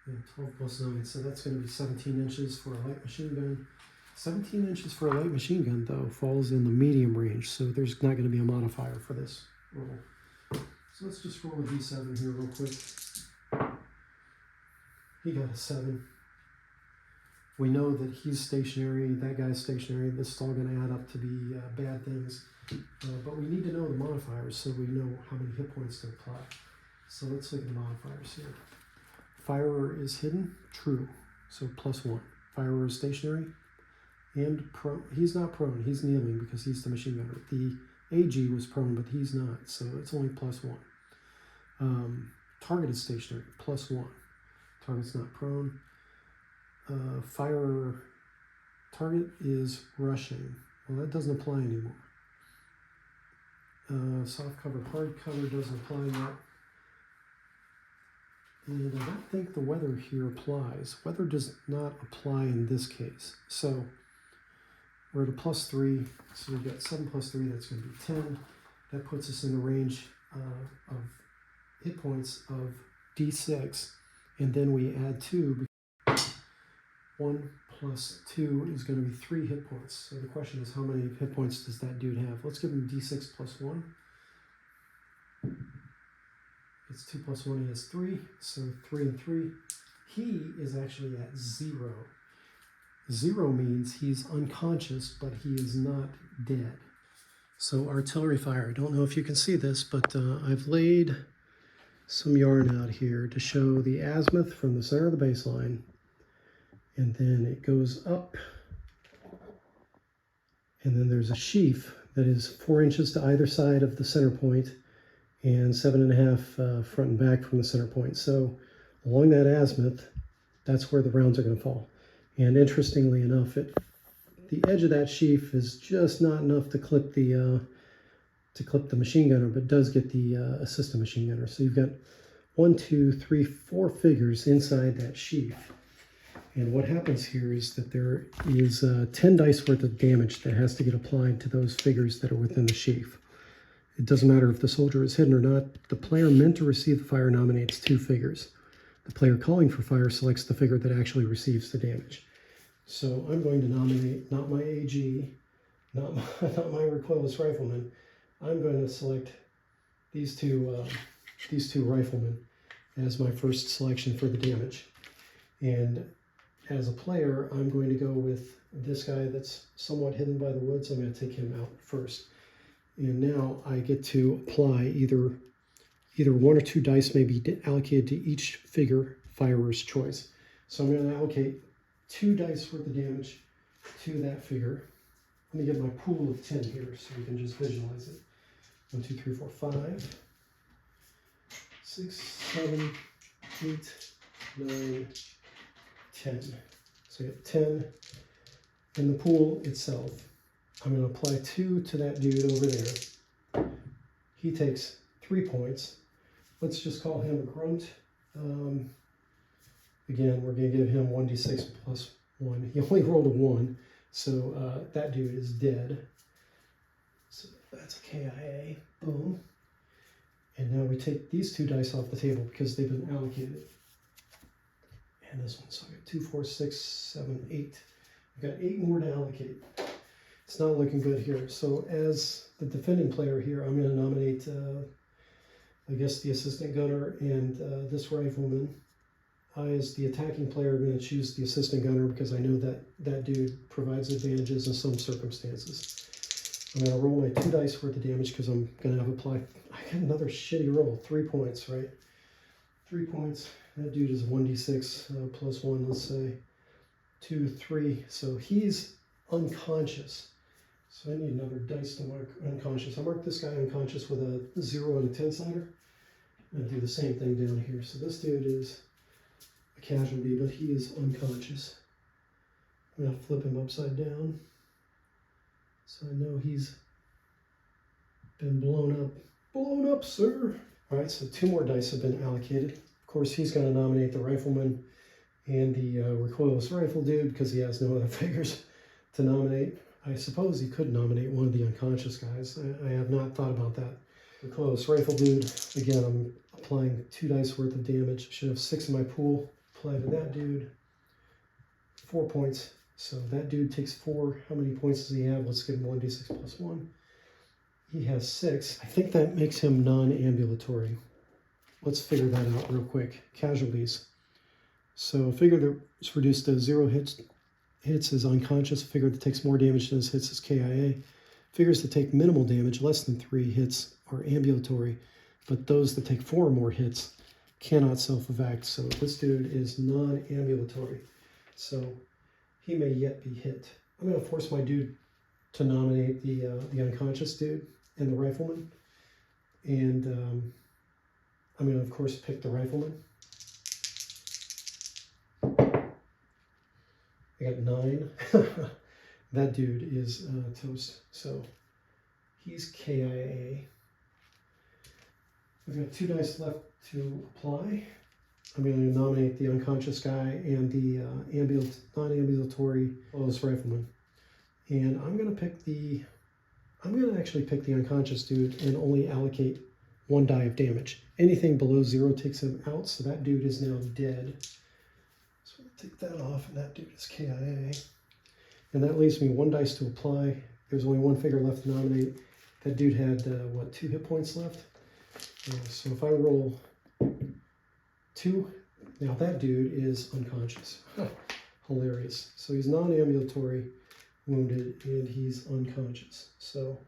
Yeah, 12 plus 9, so that's going to be 17 inches for a light machine gun. 17 inches for a light machine gun, though, falls in the medium range, so there's not going to be a modifier for this roll. So let's just roll a d7 here real quick. He got a 7. We know that he's stationary, that guy's stationary. This is all going to add up to be bad things. But we need to know the modifiers so we know how many hit points to apply. So let's look at the modifiers here. Firer is hidden, true, so +1. Firer is stationary, and prone. He's not prone, he's kneeling because he's the machine gunner. The AG was prone, but he's not, so it's only +1. Target is stationary, +1. Target's not prone. Firer target is rushing. Well, that doesn't apply anymore. Soft cover, hard cover doesn't apply yet. And I don't think the weather here applies. Weather does not apply in this case. So we're at a +3. So we've got 7 + 3, that's going to be 10. That puts us in the range of hit points of D6. And then we add 2. 1 + 2 is going to be 3 hit points. So the question is, how many hit points does that dude have? Let's give him D6 + 1. It's 2 + 1, he has 3, so 3 and 3. He is actually at 0. 0 means he's unconscious, but he is not dead. So artillery fire, I don't know if you can see this, but I've laid some yarn out here to show the azimuth from the center of the baseline, and then it goes up, and then there's a sheaf that is 4 inches to either side of the center point, and 7.5 front and back from the center point. So along that azimuth, that's where the rounds are going to fall. And interestingly enough, the edge of that sheaf is just not enough to clip the machine gunner, but does get the assistant machine gunner. So you've got 1, 2, 3, 4 figures inside that sheaf. And what happens here is that there is 10 dice worth of damage that has to get applied to those figures that are within the sheaf. It doesn't matter if the soldier is hidden or not. The player meant to receive the fire nominates 2 figures. The player calling for fire selects the figure that actually receives the damage. So I'm going to nominate not my AG, not my recoilless rifleman. I'm going to select these two riflemen as my first selection for the damage. And as a player, I'm going to go with this guy that's somewhat hidden by the woods. I'm going to take him out first. And now I get to apply either 1 or 2 dice may be allocated to each figure, firer's choice. So I'm going to allocate 2 dice worth of damage to that figure. Let me get my pool of 10 here so we can just visualize it. 1, 2, 3, 4, 5, 6, 7, 8, 9, 10. So I get 10 in the pool itself. I'm going to apply 2 to that dude over there. He takes 3 points. Let's just call him a grunt. Again, we're going to give him 1d6 + 1. He only rolled a 1, so that dude is dead. So that's a KIA. Boom. And now we take these 2 dice off the table because they've been allocated. And this one, so I got 2, 4, 6, 7, 8. I've got 8 more to allocate. It's not looking good here. So as the defending player here, I'm going to nominate, I guess, the assistant gunner and this rifleman. I, as the attacking player, am going to choose the assistant gunner because I know that that dude provides advantages in some circumstances. I'm going to roll my 2 dice worth of damage because I'm going to have applied. I got another shitty roll. 3 points, right? 3 points. That dude is 1d6 + 1, let's say. 2, 3. So he's unconscious. So I need another dice to mark unconscious. I marked this guy unconscious with a 0 and a 10-sider. And do the same thing down here. So this dude is a casualty, but he is unconscious. I'm going to flip him upside down. So I know he's been blown up. Blown up, sir! Alright, so 2 more dice have been allocated. Of course, he's going to nominate the rifleman and the recoilless rifle dude because he has no other figures to nominate. I suppose he could nominate one of the unconscious guys. I have not thought about that. Recoilless rifle dude, again, I'm applying 2 dice worth of damage. I should have 6 in my pool, apply to that dude. 4 points. So that dude takes 4. How many points does he have? Let's give him 1d6 plus 1. He has 6. I think that makes him non-ambulatory. Let's figure that out real quick. Casualties. So a figure that's reduced to 0 hits is unconscious. A figure that takes more damage than his hits is KIA. Figures that take minimal damage, less than 3 hits, are ambulatory. But those that take 4 or more hits cannot self-evac. So this dude is non-ambulatory. So he may yet be hit. I'm going to force my dude to nominate the unconscious dude and the rifleman. And I'm going to, of course, pick the rifleman. I got 9. That dude is toast. So he's KIA. I've got 2 dice left to apply. I'm going to nominate the unconscious guy and the non-ambulatory lowest rifleman. And I'm going to actually pick the unconscious dude and only allocate 1 die of damage. Anything below 0 takes him out, so that dude is now dead. So I'll take that off, and that dude is KIA. And that leaves me 1 dice to apply. There's only 1 figure left to nominate. That dude had, 2 hit points left? So if I roll 2, now that dude is unconscious. Hilarious. So he's non-ambulatory, wounded, and he's unconscious. So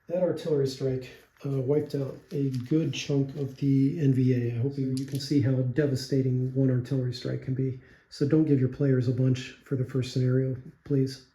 that artillery strike wiped out a good chunk of the NVA. I hope you can see how devastating one artillery strike can be. So don't give your players a bunch for the first scenario, please.